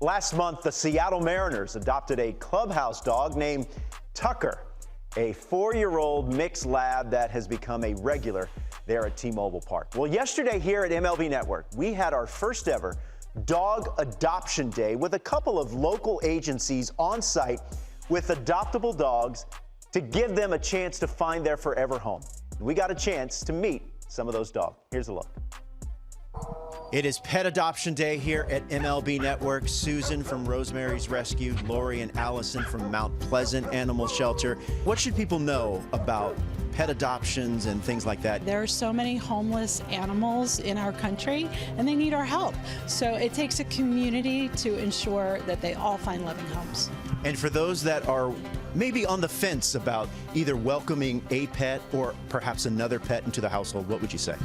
Last month, the Seattle Mariners adopted a clubhouse dog named Tucker, a 4-year-old mixed lab that has become a regular there at T-Mobile Park. Well, yesterday here at MLB Network, we had our first ever Dog Adoption Day with a couple of local agencies on site with adoptable dogs to give them a chance to find their forever home. We got a chance to meet some of those dogs. Here's a look. It is Pet Adoption Day here at MLB Network. Susan from Rosemary's Rescue, Lori and Allison from Mount Pleasant Animal Shelter. What should people know about pet adoptions and things like that? There are so many homeless animals in our country, and they need our help. So it takes a community to ensure that they all find loving homes. And for those that are maybe on the fence about either welcoming a pet or perhaps another pet into the household, what would you say?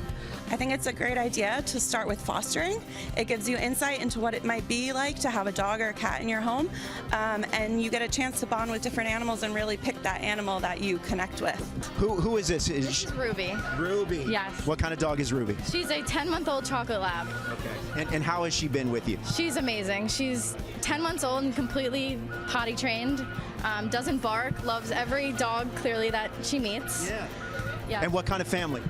I think it's a great idea to start with fostering. It gives you insight into what it might be like to have a dog or a cat in your home, and you get a chance to bond with different animals and really pick that animal that you connect with. Who is this? This is Ruby. Ruby. Yes. What kind of dog is Ruby? She's a 10-month-old chocolate lab. Okay. And how has she been with you? She's amazing. She's 10 months old and completely potty trained. Doesn't bark, loves every dog clearly that she meets. Yeah. Yeah. And what kind of family?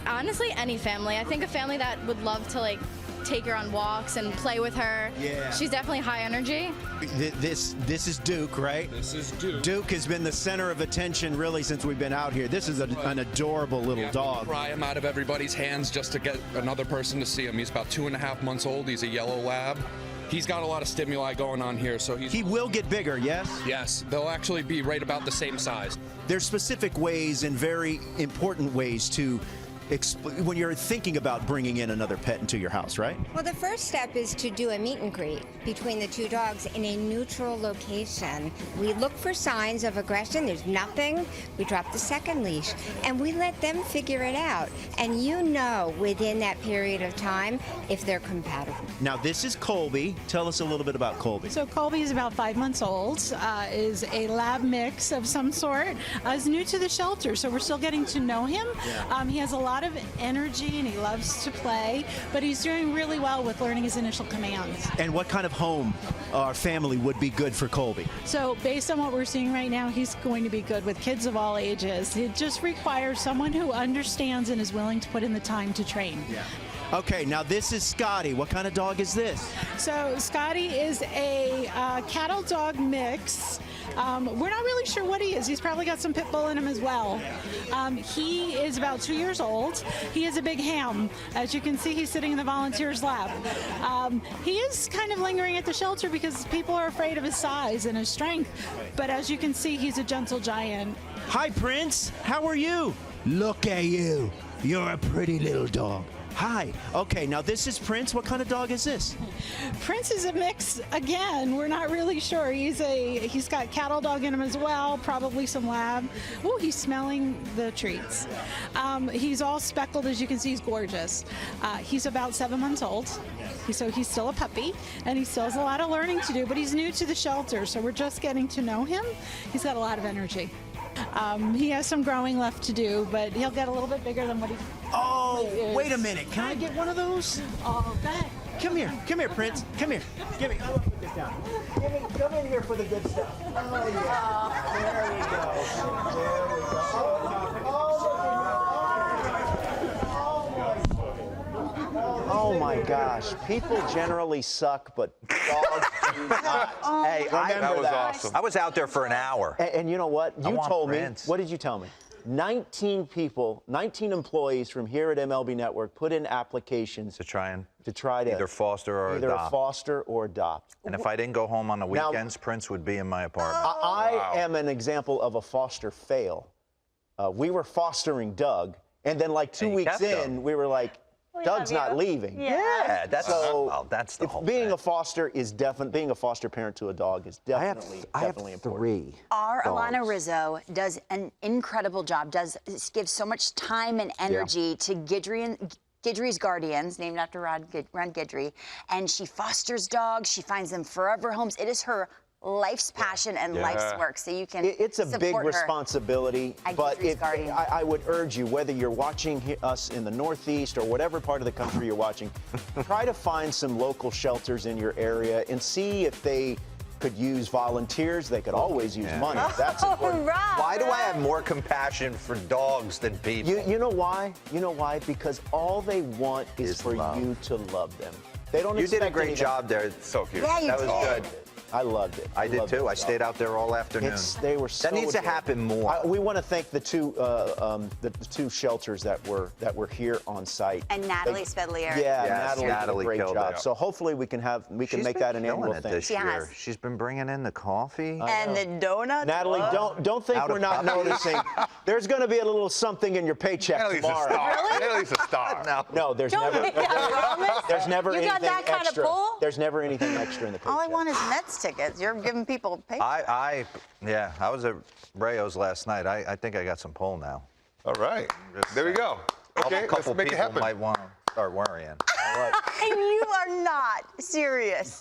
Honestly, any family. I think a family that would love to take her on walks and play with her. Yeah. She's definitely high energy. This is Duke, right? This is Duke. Duke has been the center of attention really since we've been out here. This is an adorable little dog. Pry him out of everybody's hands just to get another person to see him. He's about 2.5 months old. He's a yellow lab. He's got a lot of stimuli going on here, so he will get bigger, yes? Yes, they'll actually be right about the same size. There's specific ways and very important ways to when you're thinking about bringing in another pet into your house, right? Well, the first step is to do a meet and greet between the two dogs in a neutral location. We look for signs of aggression. There's nothing. We drop the second leash, and we let them figure it out. And you know within that period of time if they're compatible. Now, this is Colby. Tell us a little bit about Colby. So Colby is about 5 months old, is a lab mix of some sort, is new to the shelter, so we're still getting to know him. Yeah. He has a lot of energy and he loves to play, but he's doing really well with learning his initial commands. And what kind of home or family would be good for Colby? So based on what we're seeing right now, he's going to be good with kids of all ages. It just requires someone who understands and is willing to put in the time to train. Yeah. Okay, now this is Scotty. What kind of dog is this? So Scotty is a cattle dog mix. We're not really sure what he is. He's probably got some pit bull in him as well. He is about 2 years old. He is a big ham. As you can see, he's sitting in the volunteer's lap. He is kind of lingering at the shelter because people are afraid of his size and his strength. But as you can see, he's a gentle giant. Hi, Prince. How are you? Look at you. You're a pretty little dog. Hi. Okay, now this is Prince. What kind of dog is this? Prince is a mix. Again, we're not really sure. He's got cattle dog in him as well, probably some lab. Oh, he's smelling the treats. He's all speckled, as you can see. He's gorgeous. He's about 7 months old, so he's still a puppy, and he still has a lot of learning to do, but he's new to the shelter, so we're just getting to know him. He's got a lot of energy. He has some growing left to do, but he'll get a little bit bigger than what he Wait a minute. Can I get one of those? Oh, that. Come here, Prince. Come here. Give me. I'll put this down. Come in here for the good stuff. Oh, yeah. There we go. There we go. Oh my gosh. People generally suck, but dogs do not. Hey, that was awesome. I was out there for an hour. And you know what? You told Prince. me. What did you tell me? 19 people, 19 employees from here at MLB Network put in applications to try to either foster or adopt. Foster or adopt. And if I didn't go home on the weekends, Prince would be in my apartment. I am an example of a foster fail. We were fostering Doug, and then like 2 weeks in, we were like, Doug's not leaving. Yeah, that's that's the whole being thing. a foster is being a foster parent to a dog is definitely important. 3. Our dogs. Alana Rizzo does an incredible job, gives so much time and energy to Guidry's Guardians, named after Ron Guidry, and she fosters dogs. She finds them forever homes. It is her life's passion and life's work, so you can It's a big support her responsibility, at but Guidry's Guardian. I would urge you, whether you're watching us in the Northeast or whatever part of the country you're watching, try to find some local shelters in your area and see if they could use volunteers. They could always use money. That's important. Why do I have more compassion for dogs than people? You know why? You know why? Because all they want is for love. you to love them. They don't. You did a expect great anything. job there. So cute. Yeah, you That was did. good. I loved it. I did loved too. it. I stayed out there all afternoon. They were so That needs to adorable. happen more. We want to thank the two shelters that were here on site. And Natalie Svedlier. Yeah, Yes, Natalie did a Natalie great killed job. it. So hopefully we can She's make been that an killing annual it thing. this She year. has. She's been bringing in the coffee. And the donuts. Natalie, don't think Out we're of not pocket. noticing. There's going to be a little something in your paycheck Natalie's a tomorrow. star. Natalie's a star. No, there's Don't never. make that promise. There's never You anything got that kind of extra. pull? There's never anything extra in the paycheck. All I want is Mets tickets. You're giving people pay. I was at Rayo's last night. I think I got some pull now. All right. There we go. Okay, A couple let's make it people happen. might want to start worrying. You are not serious.